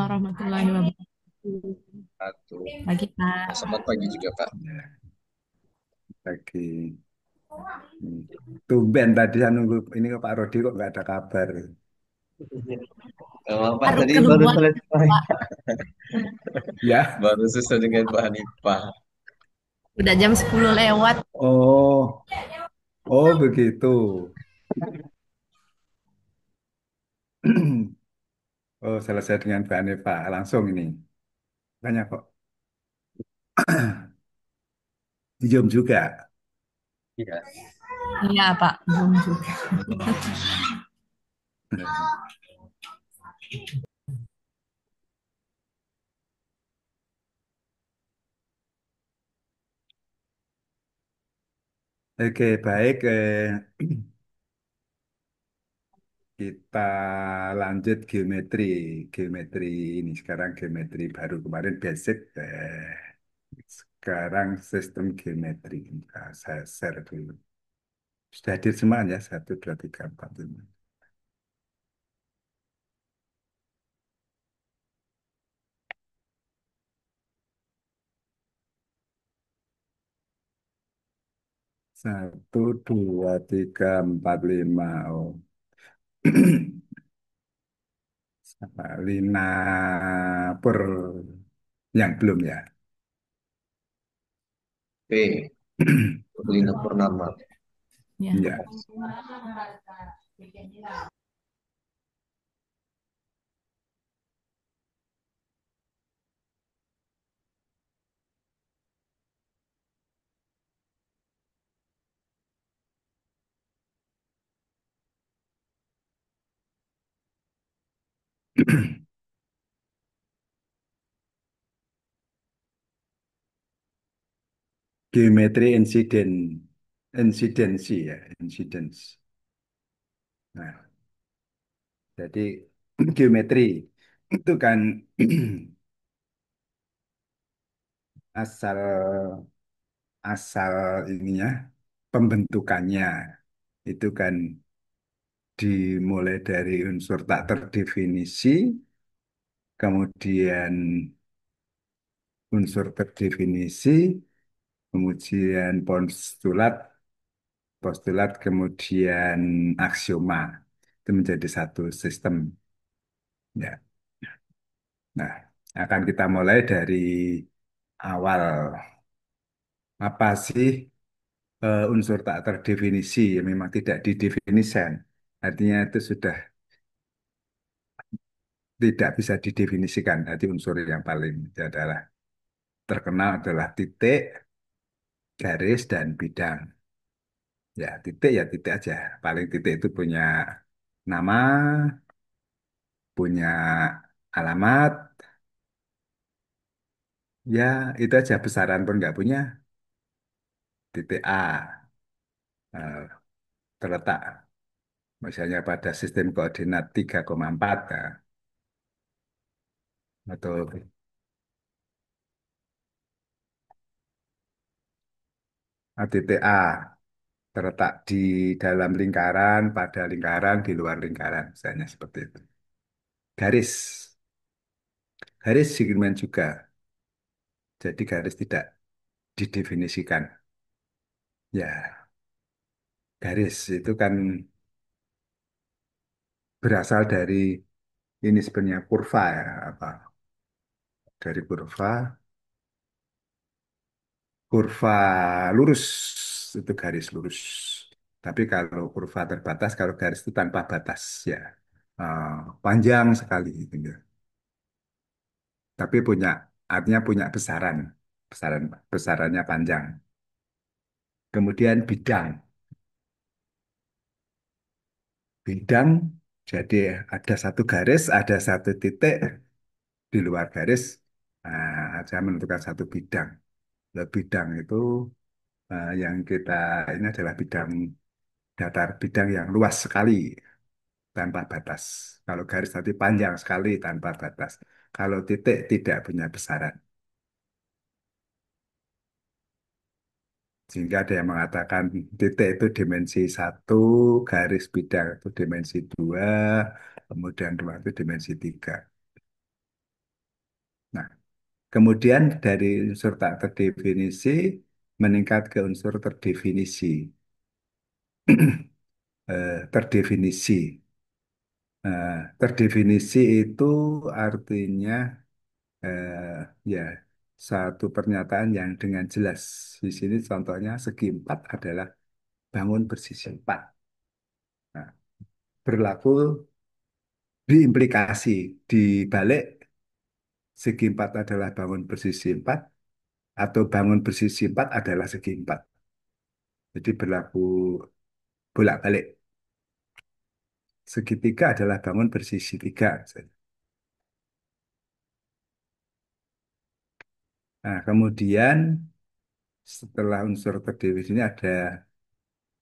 warahmatullahi wabarakatuh. Satu. Pagi, Pak. Selamat pagi juga, Pak. Ya, lagi tumben tadi saya nunggu ini ke Pak Rodi kok nggak ada kabar. Kalau Pak Baru tadi baru keluar, selesai. Pak. Ya, Baru selesai dengan Pak Hanifah. Udah jam 10 lewat. oh, oh begitu. Oh, selesai dengan Mbak Neva langsung ini. Banyak kok. Jam juga. Iya. Iya, Pak. Belum juga. Oke, baik. Kita lanjut geometri. Geometri ini sekarang geometri baru kemarin basic. Sekarang sistem geometri. Nah, saya share dulu. Sudah hadir semua ya? Satu, dua, tiga, empat, lima. Satu, dua, tiga, empat, lima. Oh. Sama Lina per yang belum ya. P. Lina Purnama. Ya. Ya. Geometri insiden, insidensi ya, incidence. Nah, jadi geometri itu kan asal asal ininya pembentukannya itu kan dimulai dari unsur tak terdefinisi, kemudian unsur terdefinisi, kemudian postulat, postulat kemudian aksioma. Itu menjadi satu sistem. Ya. Nah, akan kita mulai dari awal. Apa sih unsur tak terdefinisi yang memang tidak didefinisikan? Artinya itu sudah tidak bisa didefinisikan. Jadi unsur yang paling itu adalah terkenal adalah titik, garis, dan bidang. Ya titik aja. Paling titik itu punya nama, punya alamat, ya itu aja. Besaran pun nggak punya. Titik A terletak misalnya pada sistem koordinat 3,4 atau titik A terletak di dalam lingkaran, pada lingkaran, di luar lingkaran, misalnya seperti itu. Garis, garis demikian juga. Jadi garis tidak didefinisikan. Ya, garis itu kan berasal dari ini sebenarnya kurva ya, apa? Dari kurva, kurva lurus itu garis lurus. Tapi kalau kurva terbatas, kalau garis itu tanpa batas ya. Eh, Panjang sekali gitu ya. Tapi punya artinya punya besaran, besaran besarannya panjang. Kemudian bidang, bidang jadi ada satu garis, ada satu titik di luar garis, saya menentukan satu bidang. Nah, bidang itu yang kita ini adalah bidang datar, bidang yang luas sekali tanpa batas. Kalau garis tadi panjang sekali tanpa batas. Kalau titik tidak punya besaran. Sehingga ada yang mengatakan titik itu dimensi satu, garis bidang itu dimensi dua, kemudian ruang itu dimensi tiga. Kemudian dari unsur tak terdefinisi meningkat ke unsur terdefinisi. Terdefinisi. Terdefinisi itu artinya ya satu pernyataan yang dengan jelas. Di sini contohnya segi empat adalah bangun bersisi empat. Nah, berlaku diimplikasi di balik segi empat adalah bangun bersisi empat atau bangun bersisi empat adalah segi empat. Jadi berlaku bolak-balik. Segitiga adalah bangun bersisi tiga. Nah, kemudian setelah unsur terdefinisi ini ada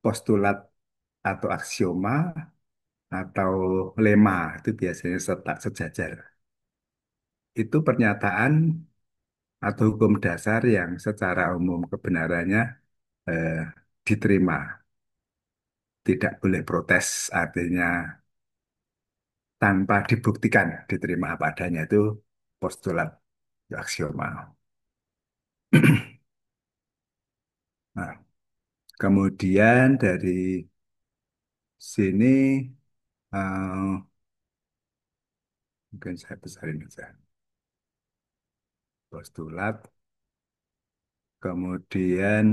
postulat atau aksioma atau lema itu biasanya sejajar. Itu pernyataan atau hukum dasar yang secara umum kebenarannya eh, diterima, tidak boleh protes, artinya tanpa dibuktikan diterima apa adanya itu postulat aksioma. Nah, kemudian dari sini eh, mungkin saya besarin aja postulat, kemudian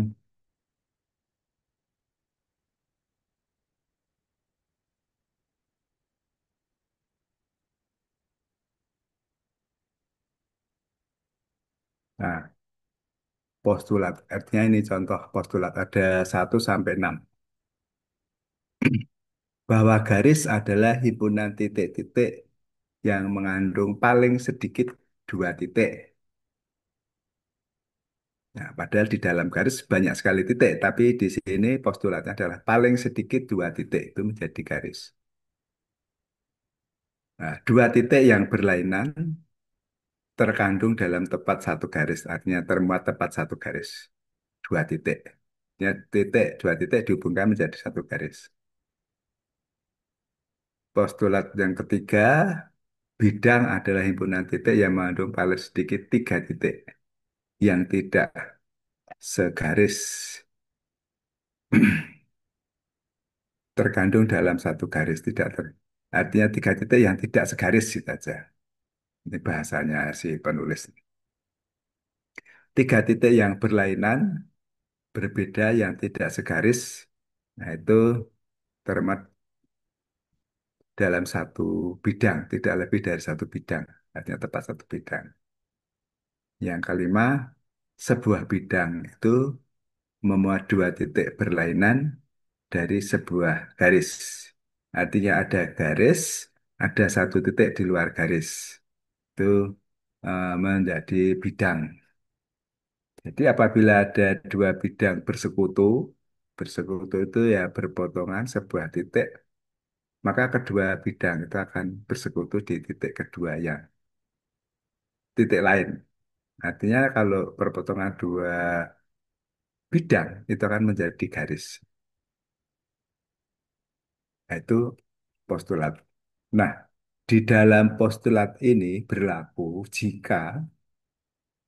nah, postulat artinya ini contoh postulat ada 1 sampai 6 bahwa garis adalah himpunan titik-titik yang mengandung paling sedikit 2 titik. Nah, padahal di dalam garis banyak sekali titik, tapi di sini postulatnya adalah paling sedikit 2 titik itu menjadi garis. Nah, 2 titik yang berlainan terkandung dalam tepat satu garis, artinya termuat tepat satu garis. 2 titik. Ya, titik, 2 titik dihubungkan menjadi satu garis. Postulat yang ketiga, bidang adalah himpunan titik yang mengandung paling sedikit 3 titik yang tidak segaris terkandung dalam satu garis tidak artinya 3 titik yang tidak segaris gitu aja. Ini bahasanya si penulis. 3 titik yang berlainan berbeda yang tidak segaris. Nah itu termat dalam satu bidang, tidak lebih dari satu bidang. Artinya tepat satu bidang. Yang kelima, sebuah bidang itu memuat 2 titik berlainan dari sebuah garis. Artinya ada garis, ada satu titik di luar garis. Itu menjadi bidang. Jadi apabila ada 2 bidang bersekutu, bersekutu itu ya berpotongan sebuah titik, maka kedua bidang itu akan bersekutu di titik kedua yang titik lain. Artinya kalau perpotongan 2 bidang itu akan menjadi garis. Nah, itu postulat. Nah, di dalam postulat ini berlaku jika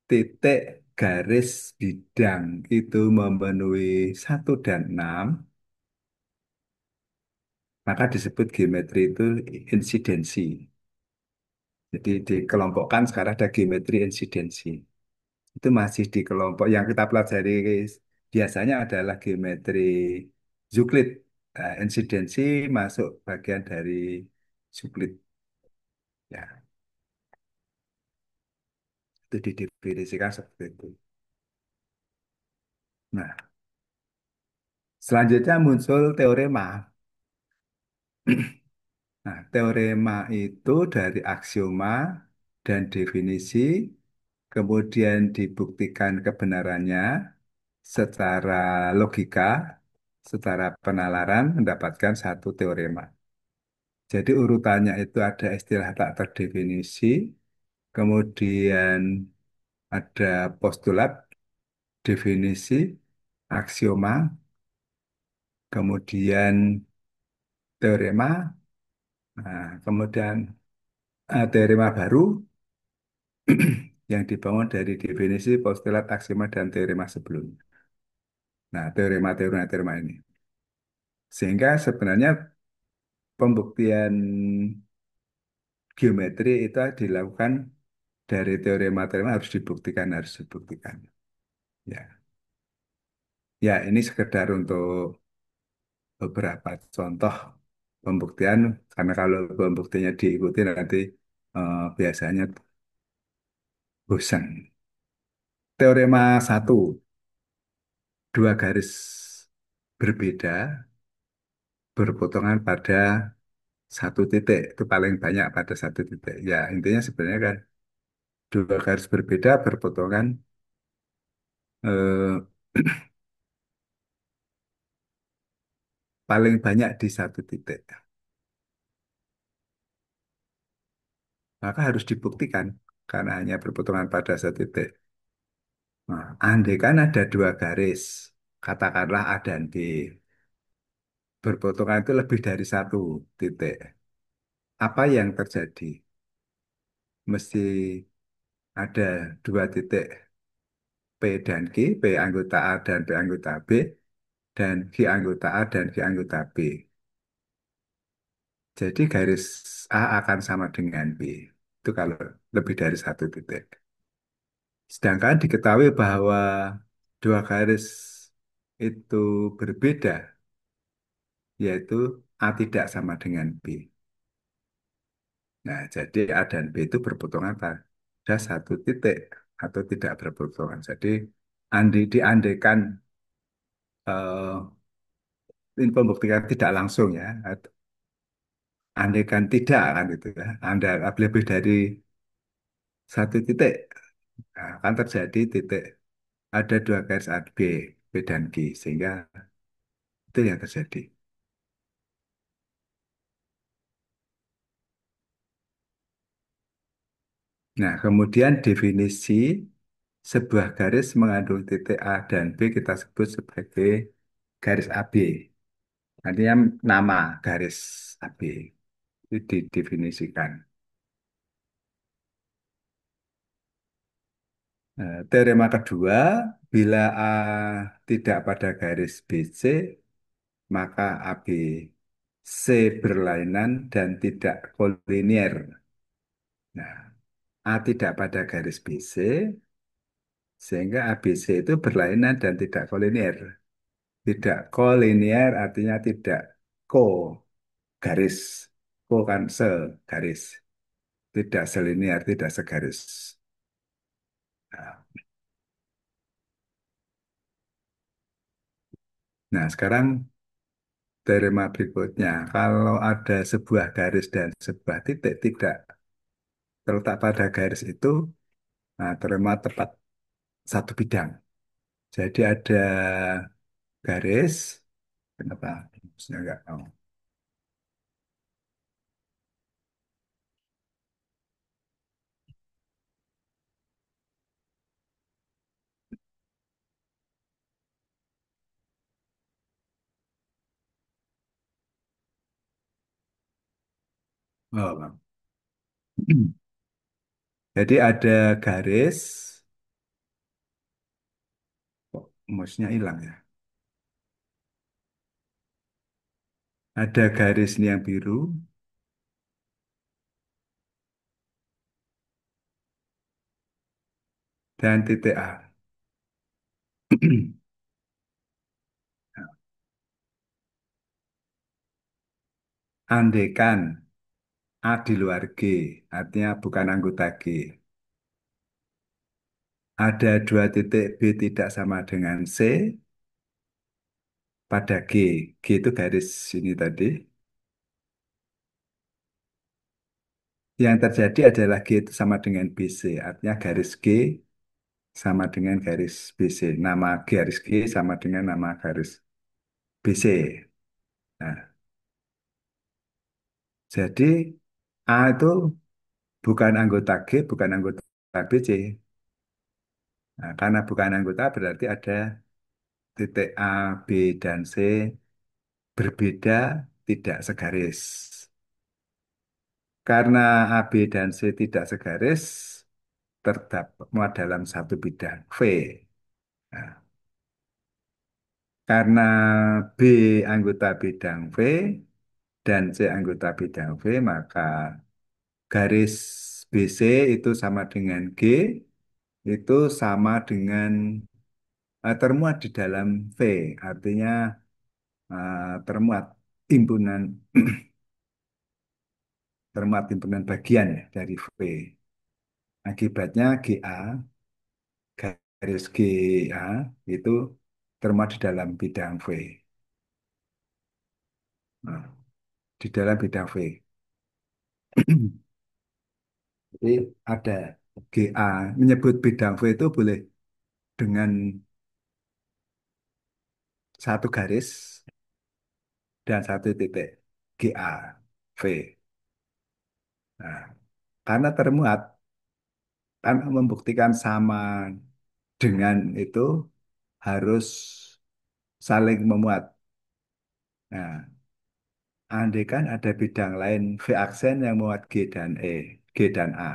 titik garis bidang itu memenuhi 1 dan 6, maka disebut geometri itu insidensi. Jadi dikelompokkan sekarang ada geometri insidensi. Itu masih di kelompok yang kita pelajari biasanya adalah geometri Euclid. Nah, insidensi masuk bagian dari Euclid. Ya, itu didefinisikan seperti itu. Nah, selanjutnya muncul teorema. Nah, teorema itu dari aksioma dan definisi, kemudian dibuktikan kebenarannya secara logika, secara penalaran mendapatkan satu teorema. Jadi urutannya itu ada istilah tak terdefinisi, kemudian ada postulat, definisi, aksioma, kemudian teorema, nah, kemudian teorema baru, yang dibangun dari definisi, postulat, aksioma, dan teorema sebelumnya. Nah, teorema ini. Sehingga sebenarnya pembuktian geometri itu dilakukan dari teorema-teorema harus dibuktikan. Ya, ya ini sekedar untuk beberapa contoh pembuktian, karena kalau pembuktiannya diikuti nanti biasanya bosan. Teorema satu, dua garis berbeda berpotongan pada satu titik, itu paling banyak pada satu titik. Ya, intinya sebenarnya kan dua garis berbeda berpotongan eh, paling banyak di satu titik. Maka harus dibuktikan karena hanya berpotongan pada satu titik. Nah, andai kan ada dua garis, katakanlah A dan B, berpotongan itu lebih dari satu titik. Apa yang terjadi? Mesti ada dua titik P dan Q, P anggota A dan P anggota B, dan Q anggota A dan Q anggota B. Jadi garis A akan sama dengan B. Itu kalau lebih dari satu titik. Sedangkan diketahui bahwa dua garis itu berbeda, yaitu A tidak sama dengan B. Nah, jadi A dan B itu berpotongan pada satu titik atau tidak berpotongan. Jadi diandaikan ini pembuktian tidak langsung ya, andaikan tidak kan itu ya, Anda lebih dari satu titik, nah, akan terjadi titik ada dua garis A, B dan G, sehingga itu yang terjadi. Nah, kemudian definisi sebuah garis mengandung titik A dan B kita sebut sebagai garis AB. Artinya nama garis AB itu didefinisikan. Teorema kedua, bila A tidak pada garis BC, maka ABC berlainan dan tidak kolinier. Nah, A tidak pada garis BC, sehingga ABC itu berlainan dan tidak kolinier. Tidak kolinier artinya tidak ko garis. Ko kan garis. Tidak selinier, tidak segaris. Nah, sekarang teorema berikutnya. Kalau ada sebuah garis dan sebuah titik tidak terletak pada garis itu, nah, teorema tepat satu bidang. Jadi ada garis, kenapa? Maksudnya enggak tahu. Oh, Bang. Jadi ada garis, kok mouse-nya hilang ya. Ada garis ini yang biru dan titik A. Andaikan A di luar G, artinya bukan anggota G. Ada dua titik B tidak sama dengan C pada G. G itu garis ini tadi. Yang terjadi adalah G itu sama dengan BC, artinya garis G sama dengan garis BC. Nama garis G sama dengan nama garis BC. Nah, jadi A itu bukan anggota G, bukan anggota BC. Nah, karena bukan anggota berarti ada titik A, B, dan C berbeda, tidak segaris. Karena A, B, dan C tidak segaris, terdapat dalam satu bidang V. Nah, karena B anggota bidang V dan C anggota bidang V, maka garis BC itu sama dengan G, itu sama dengan termuat di dalam V, artinya termuat himpunan termuat himpunan bagian ya dari V. Akibatnya GA, garis GA itu termuat di dalam bidang V. Nah, di dalam bidang V. Jadi ada GA, menyebut bidang V itu boleh dengan satu garis dan satu titik GA V. Nah, karena termuat, karena membuktikan sama dengan itu harus saling memuat. Nah, andai kan ada bidang lain V aksen yang memuat G dan E, G dan A.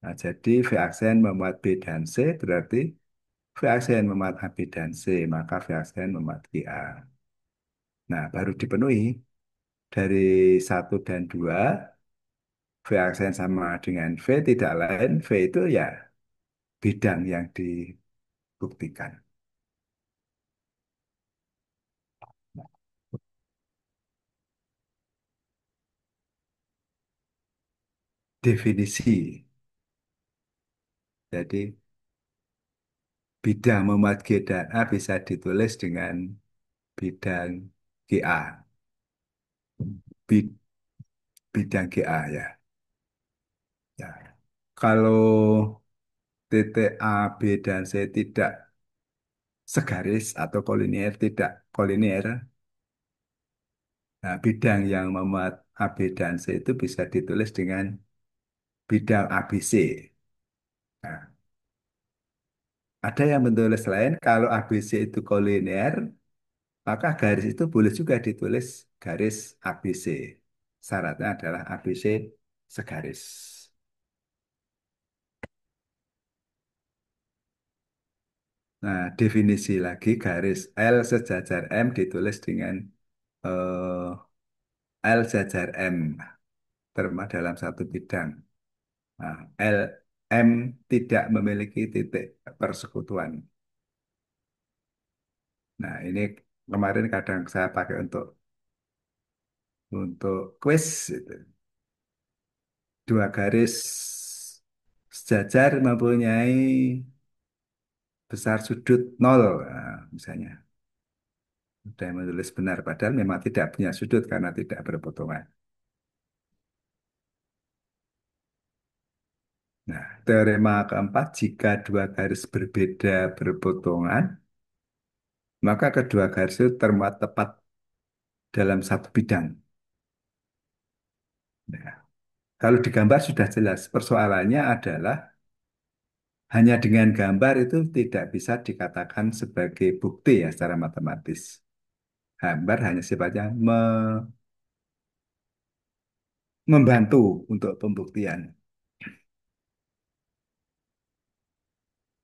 Nah, jadi V aksen memuat B dan C berarti V aksen memuat A, B dan C, maka V aksen memuat G A. Nah, baru dipenuhi dari satu dan dua, V aksen sama dengan V, tidak lain V itu ya bidang yang dibuktikan. Definisi. Jadi bidang memuat G dan A bisa ditulis dengan bidang GA. Bi- Bidang GA ya. Ya. Kalau titik A, B, dan C tidak segaris atau kolinier, tidak kolinier, nah, bidang yang memuat A, B, dan C itu bisa ditulis dengan bidang ABC. Nah, ada yang menulis lain, kalau ABC itu kolinier, maka garis itu boleh juga ditulis garis ABC. Syaratnya adalah ABC segaris. Nah, definisi lagi garis L sejajar M ditulis dengan L sejajar M terma dalam satu bidang. Nah, L M tidak memiliki titik persekutuan. Nah, ini kemarin kadang saya pakai untuk quiz. Gitu. Dua garis sejajar mempunyai besar sudut nol, nah, misalnya. Ada yang menulis benar, padahal memang tidak punya sudut karena tidak berpotongan. Nah, teorema keempat, jika dua garis berbeda berpotongan, maka kedua garis itu termuat tepat dalam satu bidang. Nah, kalau digambar sudah jelas, persoalannya adalah hanya dengan gambar itu tidak bisa dikatakan sebagai bukti ya secara matematis. Gambar hanya sifatnya membantu untuk pembuktian.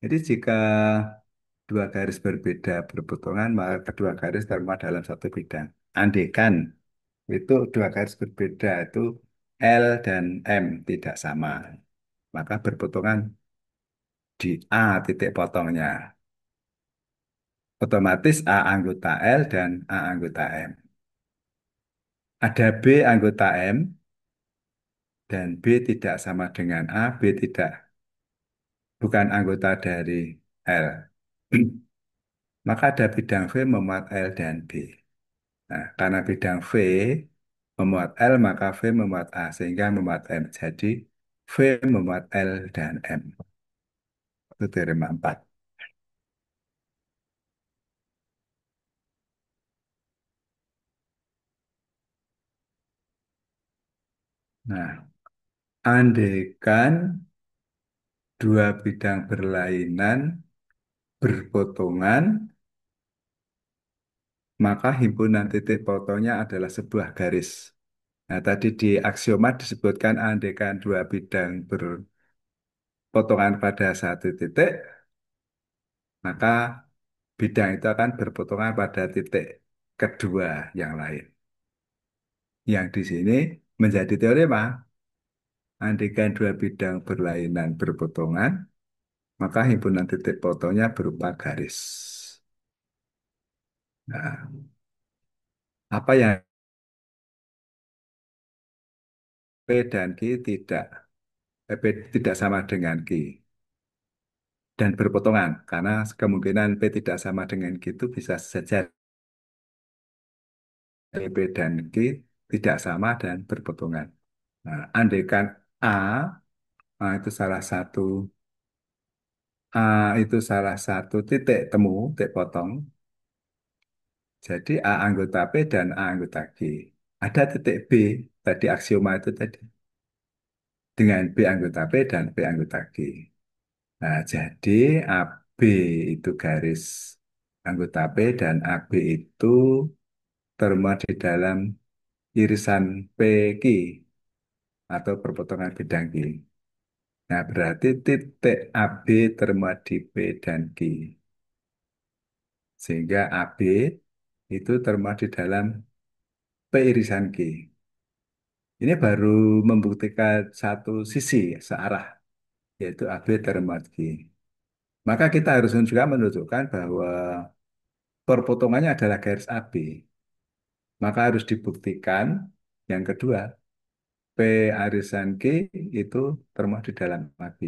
Jadi jika dua garis berbeda berpotongan, maka kedua garis termuat dalam satu bidang. Andaikan itu dua garis berbeda itu L dan M tidak sama, maka berpotongan di A titik potongnya. Otomatis A anggota L dan A anggota M. Ada B anggota M dan B tidak sama dengan A, B tidak bukan anggota dari L. Maka ada bidang V memuat L dan B. Nah, karena bidang V memuat L, maka V memuat A, sehingga memuat M. Jadi, V memuat L dan M. Itu teorema 4. Nah, andaikan dua bidang berlainan berpotongan, maka himpunan titik potongnya adalah sebuah garis. Nah, tadi di aksioma disebutkan andaikan dua bidang potongan pada satu titik, maka bidang itu akan berpotongan pada titik kedua yang lain. Yang di sini menjadi teorema. Andaikan dua bidang berlainan berpotongan, maka himpunan titik fotonya berupa garis. Nah, apa yang P dan Q tidak P tidak sama dengan Q dan berpotongan karena kemungkinan P tidak sama dengan Q itu bisa saja P dan Q tidak sama dan berpotongan. Nah, andaikan A, itu A itu salah satu titik temu, titik potong. Jadi A anggota P dan A anggota G. Ada titik B, tadi aksioma itu tadi, dengan B anggota P dan P anggota G. Nah, jadi AB itu garis anggota P dan AB itu termuat di dalam irisan PQ atau perpotongan bidang Q. Nah, berarti titik AB termuat di P dan Q. Sehingga AB itu termuat di dalam P irisan Q. Ini baru membuktikan satu sisi searah, yaitu AB termuat Q. Maka kita harus juga menunjukkan bahwa perpotongannya adalah garis AB. Maka harus dibuktikan yang kedua, P arisan Q itu termuat di dalam AB.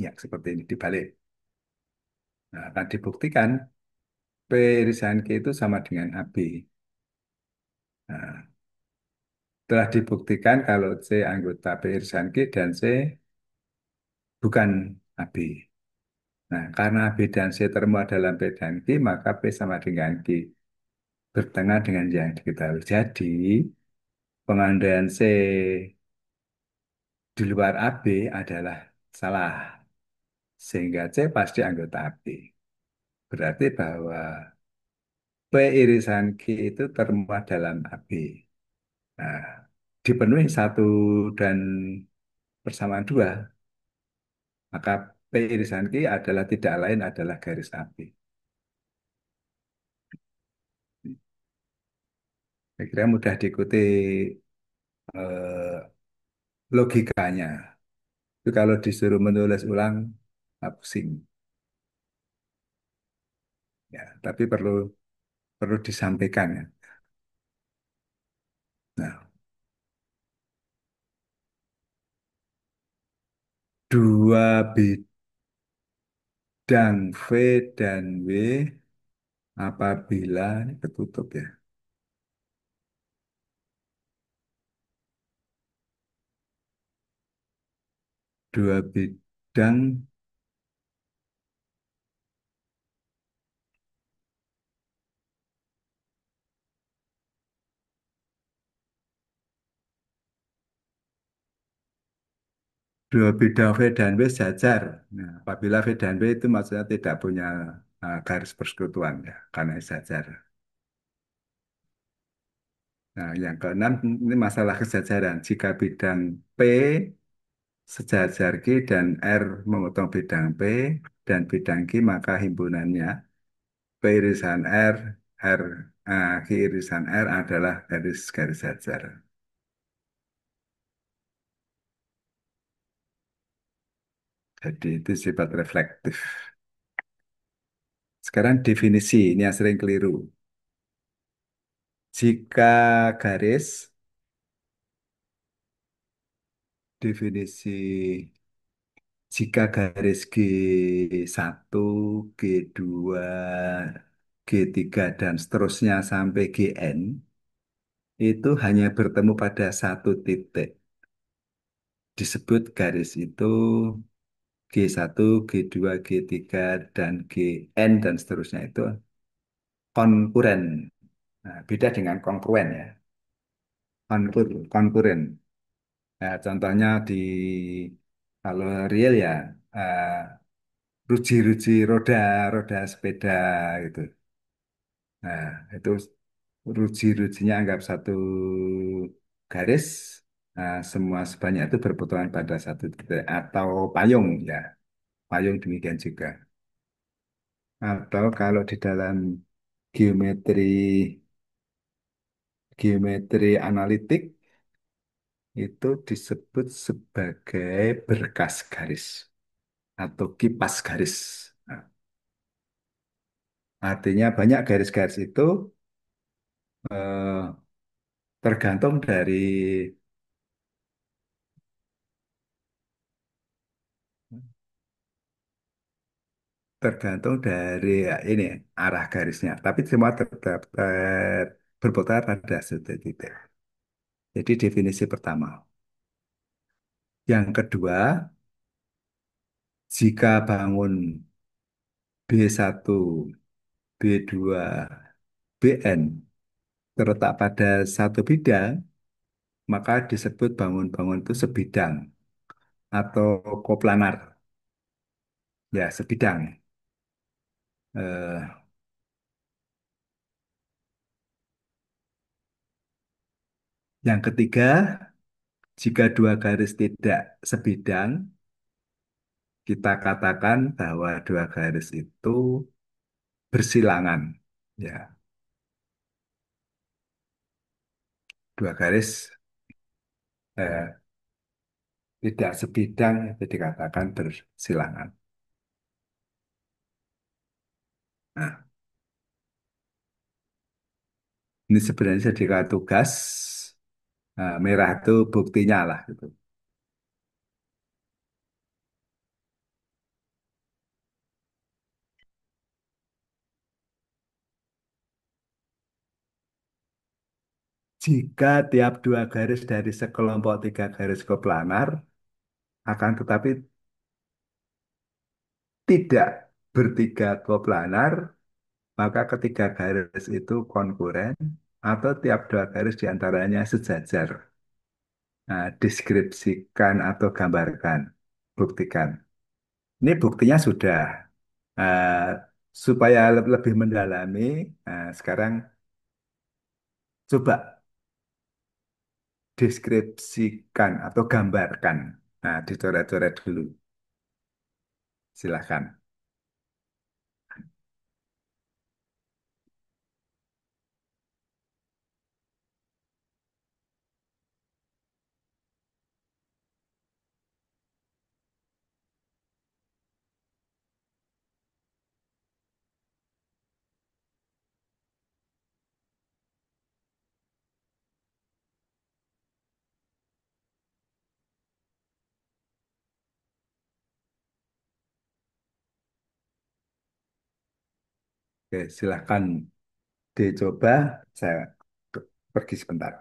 Ya, seperti ini dibalik. Nah, akan dibuktikan P irisan Q itu sama dengan AB. Nah, telah dibuktikan kalau C anggota P irisan Q dan C bukan AB. Nah, karena B dan C termuat dalam P dan Q, maka P sama dengan Q bertengah dengan yang diketahui. Jadi, pengandaian C di luar AB adalah salah. Sehingga C pasti anggota AB. Berarti bahwa P irisan Q itu termuat dalam AB. Nah, dipenuhi satu dan persamaan dua, maka P irisan Q adalah tidak lain adalah garis AB. Saya kira mudah diikuti eh, logikanya. Tapi kalau disuruh menulis ulang, pusing. Ya, tapi perlu disampaikan ya. Nah, dua bidang V dan W apabila ini ketutup ya. Dua bidang V dan W sejajar. Nah, apabila V dan W itu maksudnya tidak punya garis persekutuan ya, karena sejajar. Nah, yang keenam ini masalah kesejajaran. Jika bidang P sejajar Q dan R memotong bidang P dan bidang Q, maka himpunannya P irisan R, Q irisan R adalah garis-garis sejajar. Jadi itu sifat reflektif. Sekarang definisi, ini yang sering keliru. Jika garis, definisi jika garis G1, G2, G3, dan seterusnya sampai Gn, itu hanya bertemu pada satu titik. Disebut garis itu G1, G2, G3, dan Gn, dan seterusnya itu konkuren. Nah, beda dengan kongruen ya. Konkuren. Nah, contohnya kalau real ya, eh, ruji-ruji roda sepeda gitu. Nah, itu ruji-rujinya anggap satu garis, Nah, semua sebanyak itu berputar pada satu titik atau payung ya. Payung demikian juga. Atau kalau di dalam geometri geometri analitik itu disebut sebagai berkas garis atau kipas garis. Nah, artinya banyak garis-garis itu eh, tergantung dari ya, ini arah garisnya, tapi semua tetap berputar pada satu titik. Jadi definisi pertama. Yang kedua, jika bangun B1, B2, BN terletak pada satu bidang, maka disebut bangun-bangun itu sebidang atau koplanar. Ya, sebidang. Eh, yang ketiga, jika dua garis tidak sebidang, kita katakan bahwa dua garis itu bersilangan. Ya, dua garis eh, tidak sebidang itu dikatakan bersilangan. Nah, ini sebenarnya jika tugas merah itu buktinya lah gitu. Jika tiap dua garis dari sekelompok tiga garis koplanar akan tetapi tidak bertiga koplanar, maka ketiga garis itu konkuren atau tiap dua garis diantaranya sejajar. Nah, deskripsikan atau gambarkan, buktikan. Ini buktinya sudah. Eh, supaya lebih mendalami, sekarang coba deskripsikan atau gambarkan. Nah, dicoret-coret dulu. Silahkan. Oke, silahkan dicoba. Saya pergi sebentar.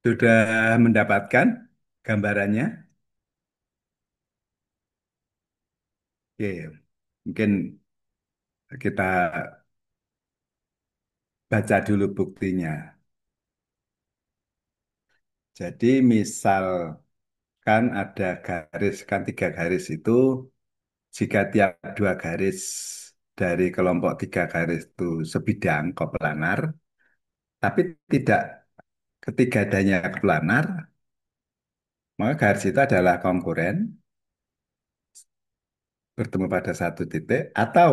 Sudah mendapatkan gambarannya? Oke, mungkin kita baca dulu buktinya. Jadi misalkan ada garis, kan tiga garis itu, jika tiap dua garis dari kelompok tiga garis itu sebidang koplanar, tapi tidak ketiga-adanya koplanar, maka garis itu adalah konkuren, bertemu pada satu titik, atau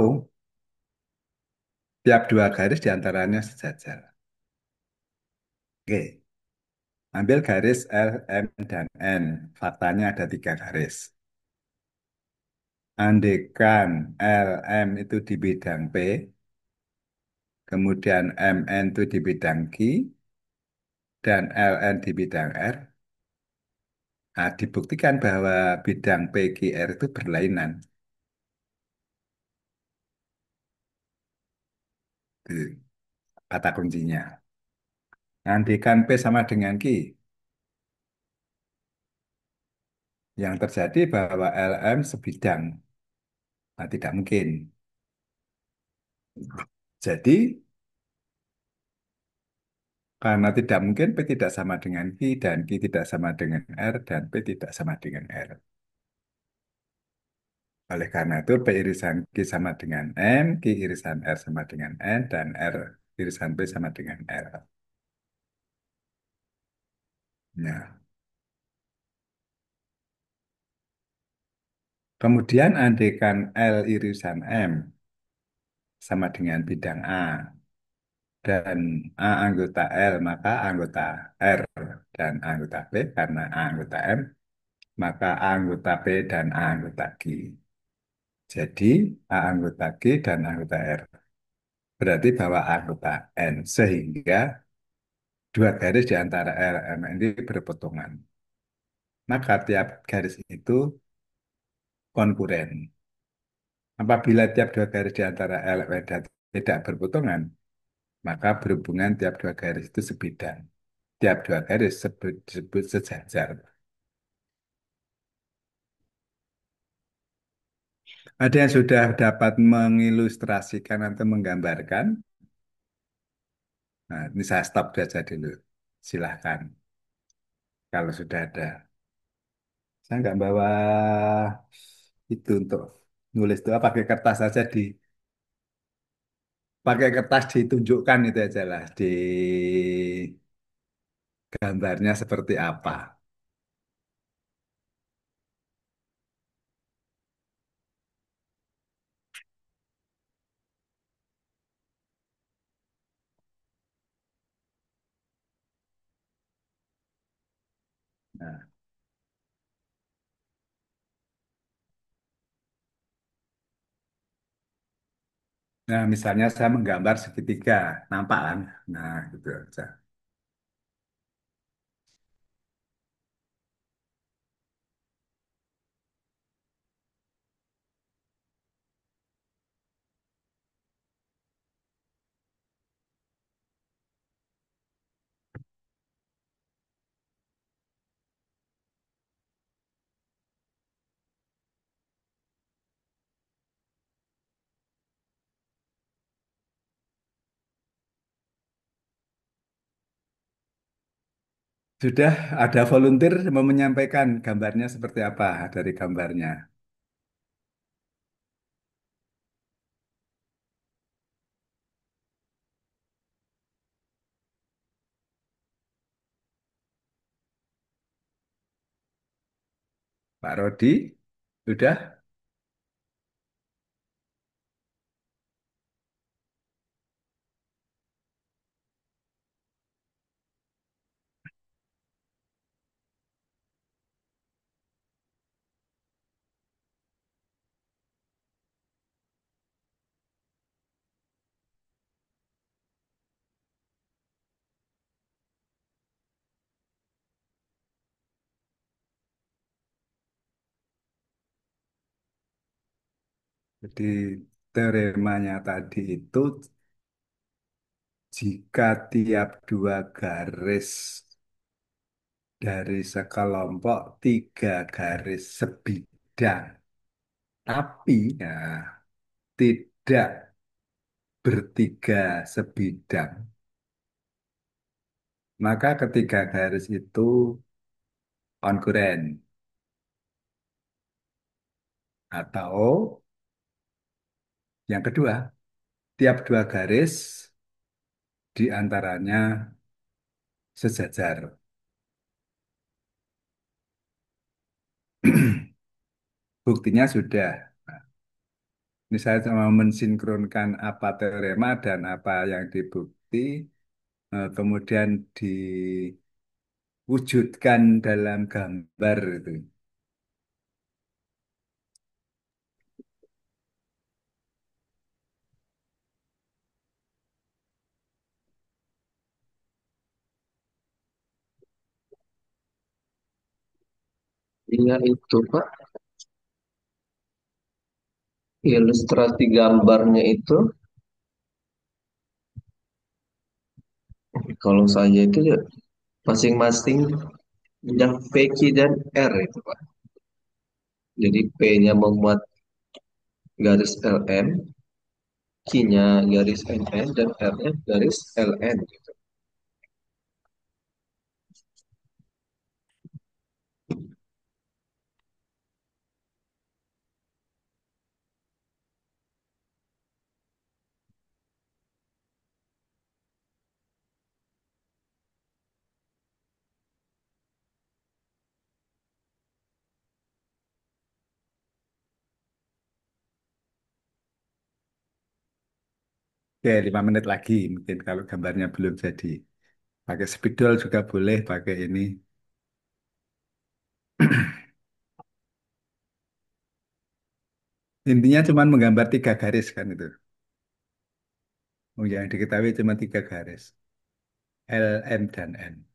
tiap dua garis diantaranya sejajar. Oke, ambil garis L, M, dan N. Faktanya ada tiga garis. Andaikan LM itu di bidang P, kemudian MN itu di bidang Q, dan LN di bidang R, nah, dibuktikan bahwa bidang PQR itu berlainan. Itu kata kuncinya. Andaikan P sama dengan Q, yang terjadi bahwa LM sebidang. Nah, tidak mungkin. Jadi, karena tidak mungkin P tidak sama dengan Q, dan Q tidak sama dengan R, dan P tidak sama dengan R. Oleh karena itu, P irisan Q sama dengan M, Q irisan R sama dengan N, dan R irisan P sama dengan R. Nah, kemudian andaikan L irisan M sama dengan bidang A, dan A anggota L, maka anggota R, dan anggota P, karena A anggota M, maka A anggota P dan A anggota Q. Jadi, A anggota Q dan anggota R. Berarti bahwa A anggota N, sehingga dua garis di antara L dan M ini berpotongan. Maka tiap garis itu konkuren. Apabila tiap dua garis di antara L dan tidak berpotongan, maka berhubungan tiap dua garis itu sebidang. Tiap dua garis disebut sejajar. Ada yang sudah dapat mengilustrasikan atau menggambarkan? Nah, ini saya stop saja dulu. Silahkan, kalau sudah ada. Saya nggak bawa itu untuk nulis itu, pakai kertas saja pakai kertas ditunjukkan itu aja lah, di gambarnya seperti apa. Nah, nah, misalnya saya menggambar segitiga, nampak kan? Nah, gitu aja. Sudah ada volunteer mau menyampaikan gambarnya seperti apa dari gambarnya. Pak Rodi, sudah? Jadi teoremanya tadi itu Jika tiap dua garis dari sekelompok tiga garis sebidang, tapi ya, tidak bertiga sebidang, maka ketiga garis itu konkuren. Atau yang kedua, tiap dua garis di antaranya sejajar. Buktinya sudah. Ini saya cuma mensinkronkan apa teorema dan apa yang dibukti, kemudian diwujudkan dalam gambar itu. Iya itu Pak, ilustrasi gambarnya itu kalau saya itu ya masing-masing yang P, Q, dan R itu Pak. Jadi P-nya memuat garis LM, Q-nya garis NN, dan R-nya garis LN gitu. Oke, 5 menit lagi mungkin kalau gambarnya belum jadi. Pakai spidol juga boleh, pakai ini. Intinya cuma menggambar tiga garis kan itu. Oh, yang diketahui cuma tiga garis. L, M, dan N.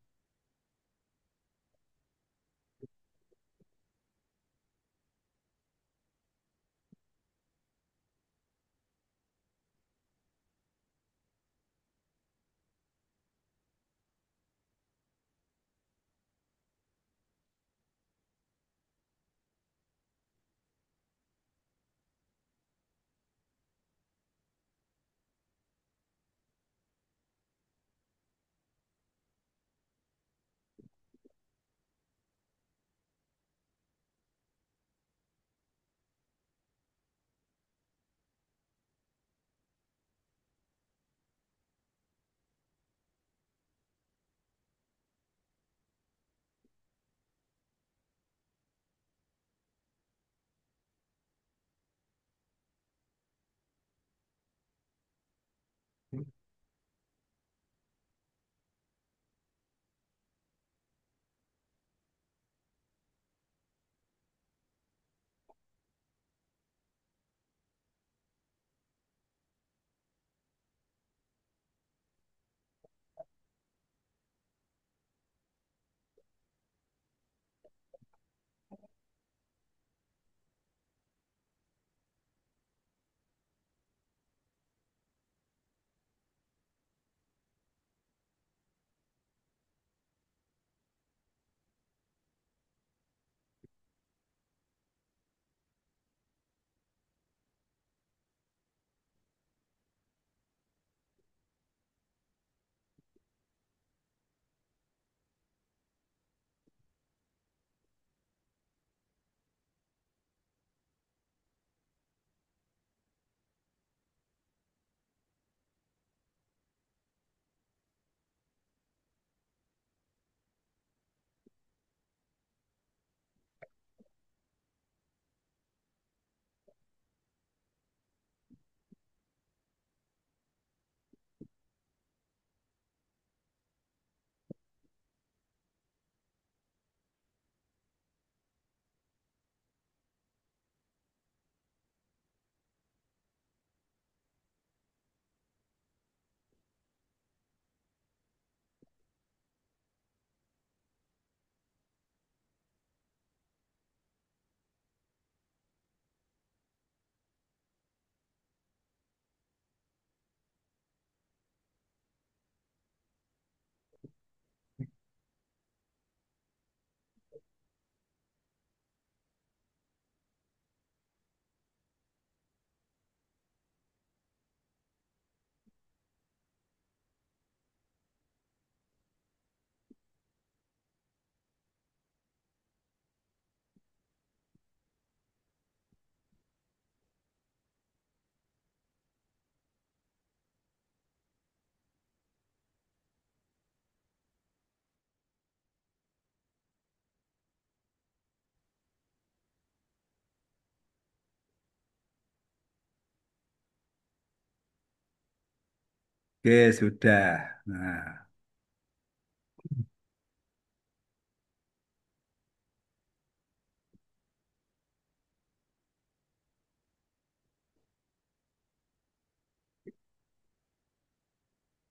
Oke, sudah. Nah,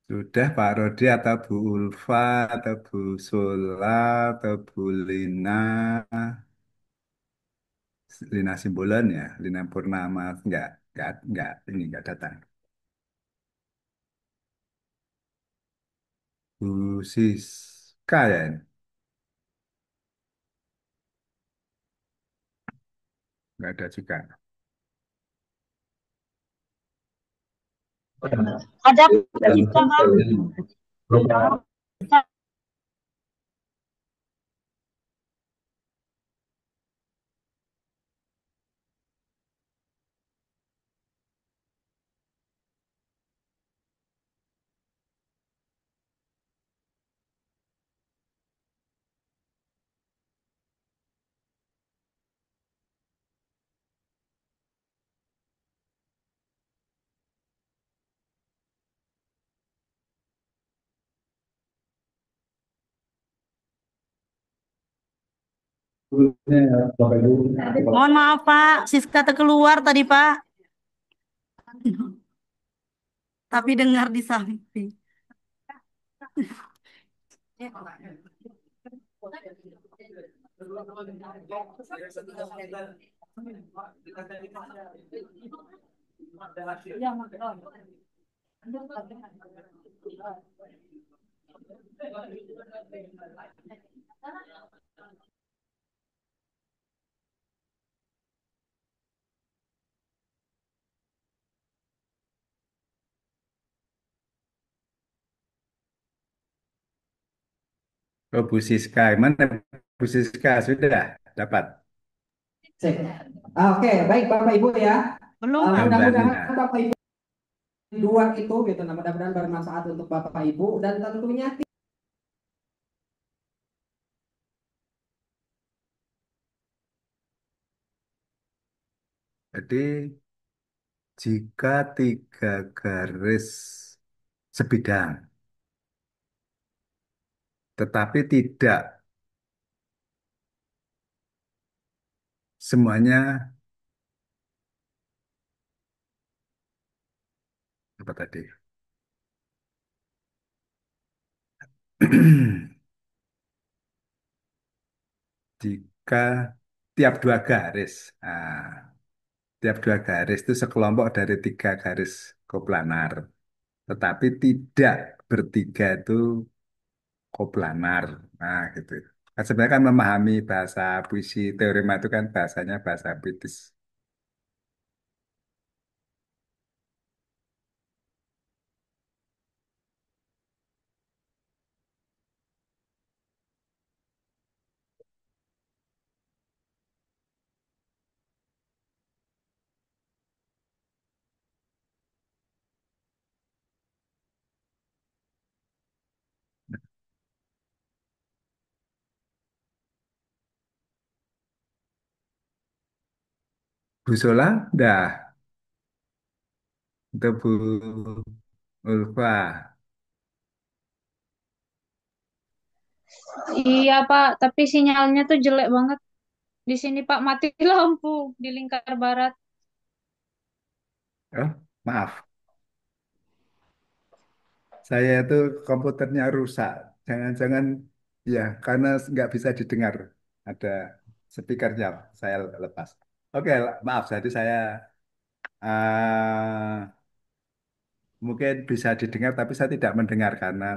sudah Pak Rodi atau Bu Ulfa atau Bu Sola atau Bu Lina, Lina Simbolon ya, Lina Purnama enggak ini enggak datang. Bu Siska ya, ini? Enggak ada juga. Ada kita kan. Mohon maaf Pak, Siska keluar tadi Pak, tapi dengar di samping. Oh, Bu Siska, mana Bu Siska sudah dapat. Cek. Oke, baik Bapak Ibu ya. Belum Pak. Gambarnya. Mudah-mudahan Bapak Ibu dua itu gitu, nah, mudah-mudahan bermanfaat untuk Bapak Ibu dan tentunya Jadi jika tiga garis sebidang, tetapi tidak semuanya apa tadi? Jika tiap dua garis, tiap dua garis itu sekelompok dari tiga garis koplanar, tetapi tidak bertiga itu koplanar. Nah, gitu. Kan sebenarnya kan memahami bahasa puisi teorema itu kan bahasanya bahasa puitis. Gusola, dah, itu Bu Ulfa. Iya Pak, tapi sinyalnya tuh jelek banget. Di sini Pak mati lampu di Lingkar Barat. Oh, maaf, saya itu komputernya rusak. Jangan-jangan ya karena nggak bisa didengar. Ada speakernya, saya lepas. Oke, maaf. Jadi saya mungkin bisa didengar, tapi saya tidak mendengar karena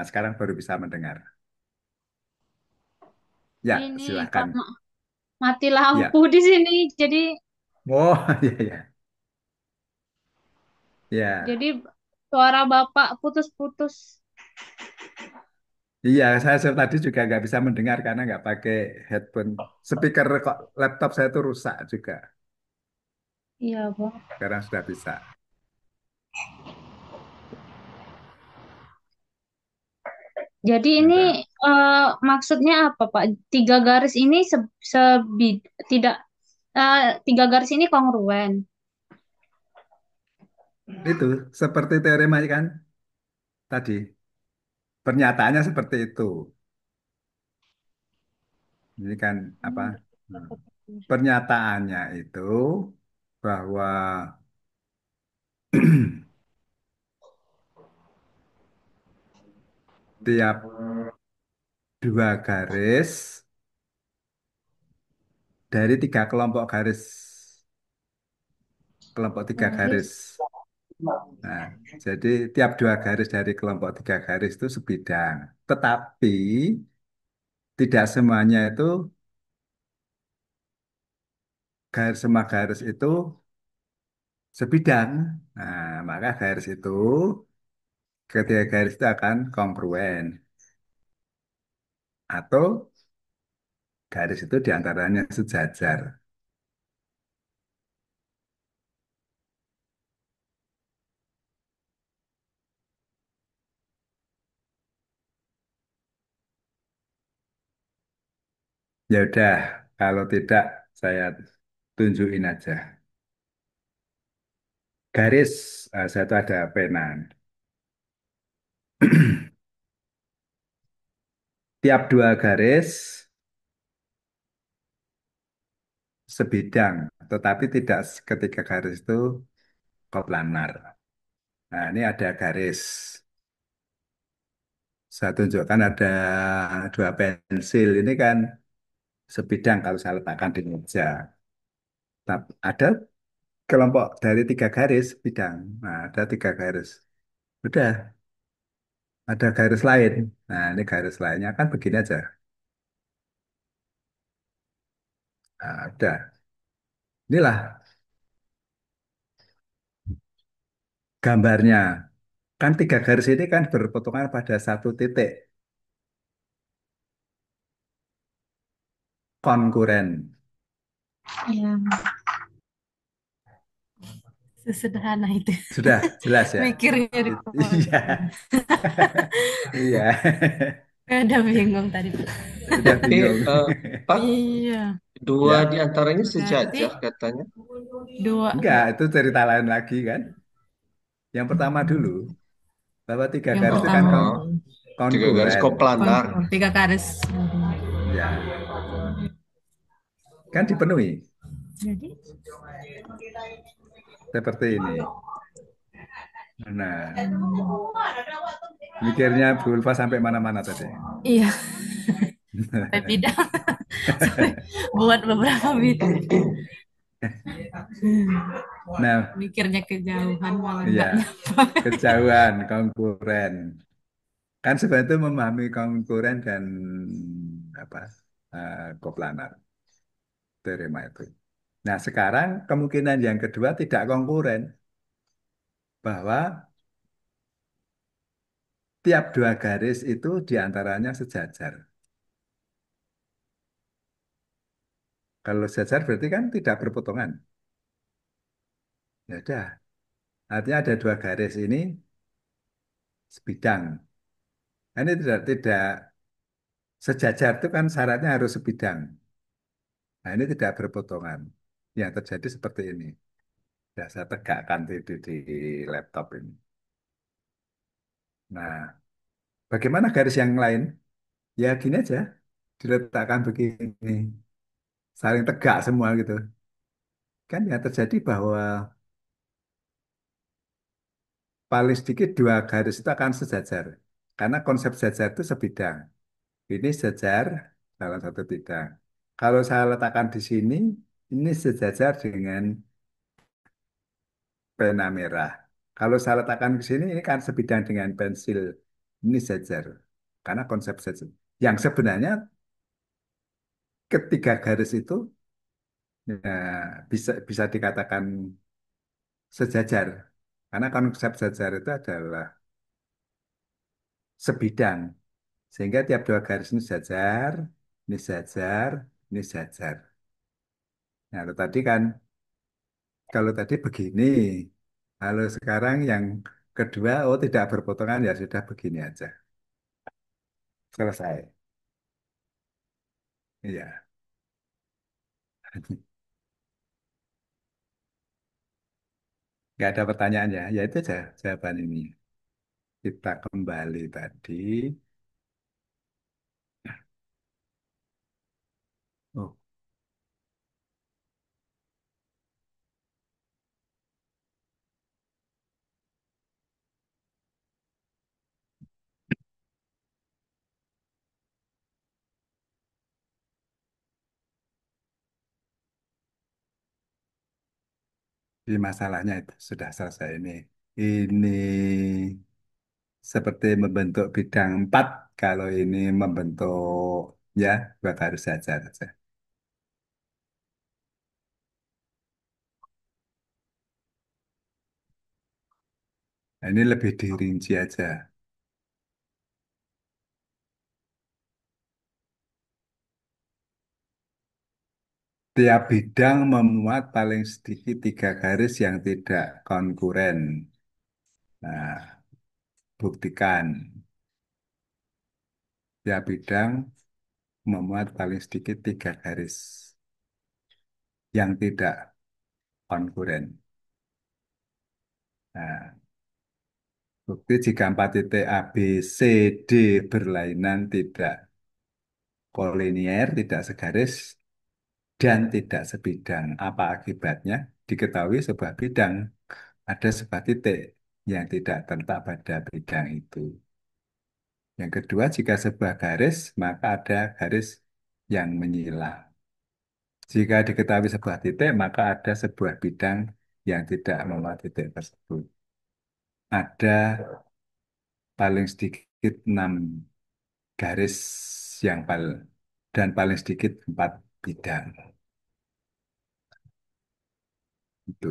sekarang baru bisa mendengar. Ya, Ini Pak silahkan. mati lampu Ya. di sini. Jadi Oh, iya, iya. Ya. jadi suara Bapak putus-putus. Iya, saya tadi juga nggak bisa mendengar karena nggak pakai headphone. Speaker kok laptop saya itu rusak juga. Iya Pak. Sekarang sudah bisa. Jadi ini Udah. maksudnya apa Pak? Tiga garis ini tidak tiga garis ini kongruen. Itu seperti teorema kan. tadi pernyataannya seperti itu. Ini kan apa? Nah, pernyataannya itu bahwa tiap dua garis dari tiga kelompok tiga Garis. garis. Nah, jadi tiap dua garis dari kelompok tiga garis itu sebidang. Tetapi tidak semuanya itu semua garis itu sebidang. Nah, maka garis itu ketiga garis itu akan kongruen atau garis itu diantaranya sejajar. Ya udah, kalau tidak saya tunjukin aja. Garis, saya tuh ada pena. Tiap dua garis sebidang, tetapi tidak ketika garis itu koplanar. Nah, ini ada garis. Saya tunjukkan ada dua pensil. Ini kan sebidang kalau saya letakkan di meja. Ada kelompok dari tiga garis bidang. Nah, ada tiga garis. Udah, ada garis lain. Nah, ini garis lainnya kan begini aja. Nah, udah. Inilah gambarnya. Kan tiga garis ini kan berpotongan pada satu titik konkuren. Ya. Sesederhana itu. Sudah jelas ya? Mikirnya di Iya, kepala. iya. Udah bingung tadi, Pak. Udah Tapi bingung. Pak, Iya, dua di Ya, antaranya berarti sejajar katanya. dua. enggak, itu cerita lain lagi kan. Yang pertama dulu, bahwa tiga Yang garis itu kan pertama Oh, tiga garis konkuren. koplanar. tiga garis. Ya, kan dipenuhi. Jadi, Seperti ini. Nah, mikirnya Bu Ulfa sampai mana-mana tadi. iya, sampai bidang. Sampai buat beberapa bidang. Nah, Mikirnya kejauhan malah ya, nggak nyampe. kejauhan konkuren. Kan sebenarnya itu memahami konkuren dan apa koplanar teorema itu. Nah, sekarang kemungkinan yang kedua tidak konkuren bahwa tiap dua garis itu diantaranya sejajar. Kalau sejajar berarti kan tidak berpotongan. Ya udah, artinya ada dua garis ini sebidang. Nah, ini tidak sejajar itu kan syaratnya harus sebidang. Nah, ini tidak berpotongan. Yang terjadi seperti ini. Ya, saya tegakkan di laptop ini. Nah, bagaimana garis yang lain? Ya gini aja, diletakkan begini, saling tegak semua gitu. Kan yang terjadi bahwa paling sedikit dua garis itu akan sejajar. Karena konsep sejajar itu sebidang. Ini sejajar dalam satu bidang. Kalau saya letakkan di sini, ini sejajar dengan pena merah. Kalau saya letakkan ke sini, ini kan sebidang dengan pensil. Ini sejajar. Karena konsep sejajar. Yang sebenarnya ketiga garis itu ya, bisa bisa dikatakan sejajar. Karena konsep sejajar itu adalah sebidang. Sehingga tiap dua garis ini sejajar, ini sejajar, ini sejajar. Nah, tadi kan, kalau tadi begini, kalau sekarang yang kedua, oh tidak berpotongan, ya sudah begini aja. Selesai. Iya. Nggak ada pertanyaan ya, ya itu aja jawaban ini. kita kembali tadi. Oh, di masalahnya itu sudah selesai ini. Ini seperti membentuk bidang 4. Kalau ini membentuk ya buat harus saja saja. Nah, ini lebih dirinci aja. Tiap bidang memuat paling sedikit 3 garis yang tidak konkuren. Nah, buktikan. Tiap bidang memuat paling sedikit 3 garis yang tidak konkuren. Nah, bukti jika 4 titik A, B, C, D berlainan tidak kolinier, tidak segaris, dan tidak sebidang. Apa akibatnya? Diketahui sebuah bidang ada sebuah titik yang tidak terletak pada bidang itu. Yang kedua, jika sebuah garis, maka ada garis yang menyilang. Jika diketahui sebuah titik, maka ada sebuah bidang yang tidak memuat titik tersebut. Ada paling sedikit 6 garis yang dan paling sedikit 4 bidang. Itu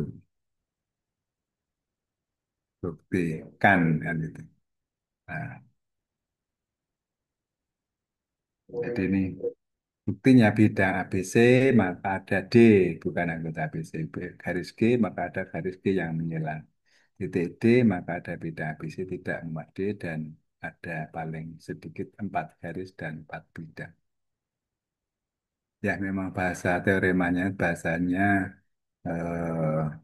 buktikan kan itu. Nah, jadi ini buktinya bidang ABC maka ada D bukan anggota ABC. Garis G maka ada garis G yang menyilang. Titik D maka ada bidang ABC tidak memuat D dan ada paling sedikit 4 garis dan 4 bidang. Ya memang bahasa teoremanya bahasanya eh,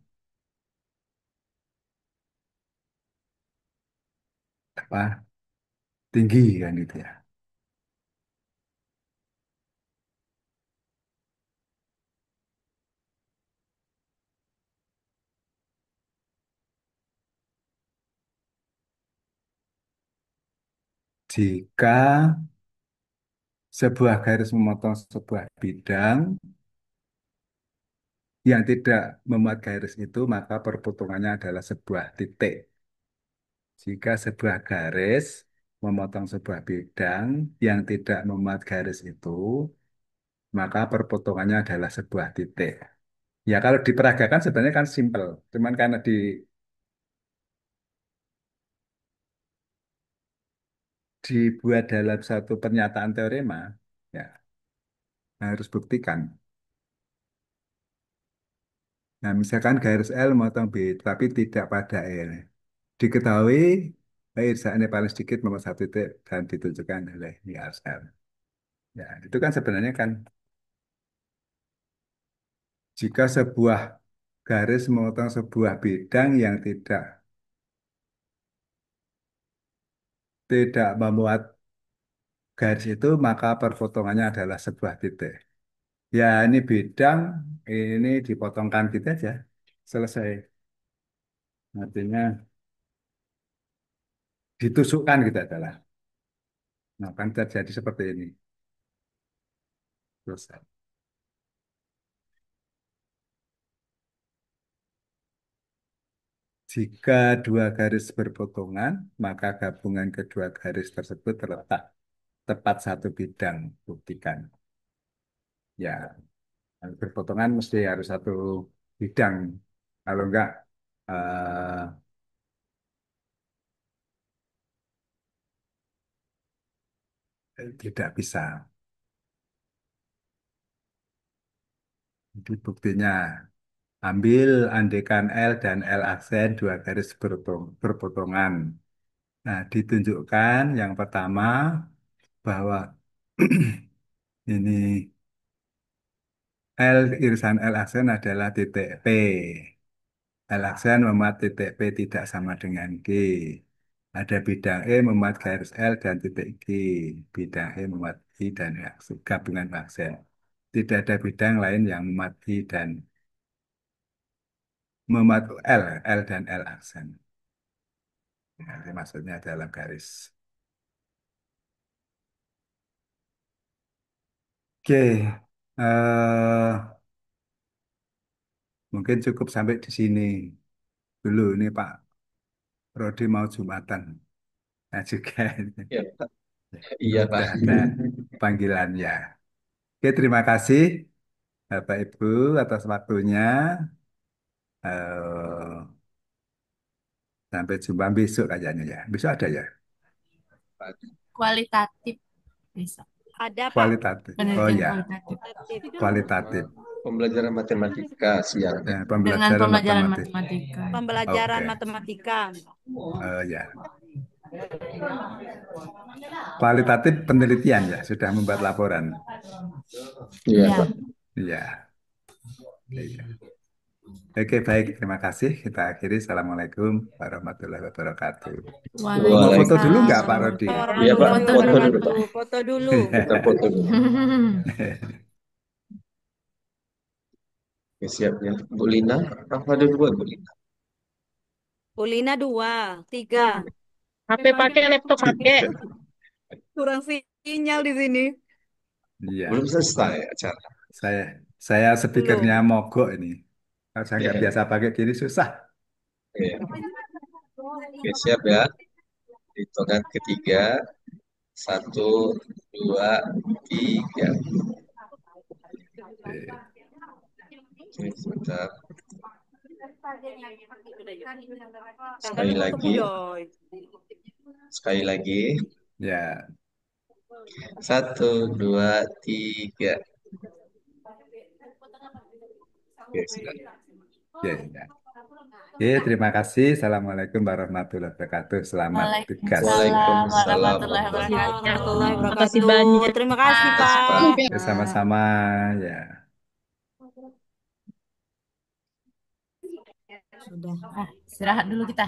apa tinggi kan itu ya. Jika sebuah garis memotong sebuah bidang yang tidak memuat garis itu, maka perpotongannya adalah sebuah titik. Jika sebuah garis memotong sebuah bidang yang tidak memuat garis itu, maka perpotongannya adalah sebuah titik. Ya kalau diperagakan sebenarnya kan simpel, cuman karena dibuat dalam satu pernyataan teorema, ya harus buktikan. Nah, misalkan garis L memotong B, tapi tidak pada L. Diketahui irisannya paling sedikit nomor satu titik dan ditunjukkan oleh garis L. Ya, itu kan sebenarnya kan jika sebuah garis memotong sebuah bidang yang tidak memuat garis itu, maka perpotongannya adalah sebuah titik. Ya, ini bidang, ini dipotongkan gitu aja. Selesai. Artinya ditusukkan gitu adalah. Nah, kan terjadi seperti ini. Selesai. Jika 2 garis berpotongan, maka gabungan kedua garis tersebut terletak tepat satu bidang. Buktikan. Ya, berpotongan mesti harus satu bidang. Kalau enggak, tidak bisa. Jadi buktinya, ambil andekan L dan L aksen 2 garis berpotongan. Nah, ditunjukkan yang pertama bahwa ini L irisan L aksen adalah titik P. L aksen memuat titik P tidak sama dengan G. Ada bidang E memuat garis L dan titik G. Bidang E memuat I dan gabungan aksen. Tidak ada bidang lain yang memuat I dan memuat L dan L aksen. Jadi maksudnya dalam garis. Oke, mungkin cukup sampai di sini dulu. Ini Pak Rodi mau Jumatan. Nah juga Ya, Pak. Iya, Pak. sudah ada panggilan ya. Oke, terima kasih Bapak Ibu atas waktunya. Eh, sampai jumpa besok kayaknya ya. Besok ada ya? Kualitatif bisa. Ada, Pak. Kualitatif. Oh Penelitian ya, kualitatif. kualitatif. Pembelajaran matematika siang. Ya, Dengan pembelajaran pembelajaran matematik. matematika. Pembelajaran Oke. matematika. Ya. Kualitatif penelitian ya, sudah membuat laporan. Iya, Ya. Pak. Iya. Iya. Oke, baik. Terima kasih. Kita akhiri. Assalamualaikum warahmatullahi wabarakatuh. Mau foto dulu nggak, Pak Rodi? Iya, Pak. Foto Foto dulu. dulu, Pak. Foto dulu. Kita foto dulu. Oke, siap ya. Bu Lina, apa ada dua Bu Lina? Ulina 2, 3. HP pakai, laptop pakai. Kurang sinyal di sini. Iya. Belum selesai acara. Saya speakernya mogok ini. Kalau saya nggak Iya. biasa pakai gini susah. Iya. Oke, siap ya. Hitungan ketiga. 1, 2, 3. Oke. Oke, sebentar. Sekali lagi. Sekali lagi. Ya. 1, 2, 3. Oke, sudah. Ya, ya. Oke, terima kasih. Assalamualaikum warahmatullahi wabarakatuh. Selamat tugas. Waalaikumsalam warahmatullahi wabarakatuh. Warahmatullahi Terima kasih wabarakatuh. banyak. Terima kasih, Pak. Ya, sama-sama ya. Sudah. Istirahat dulu kita.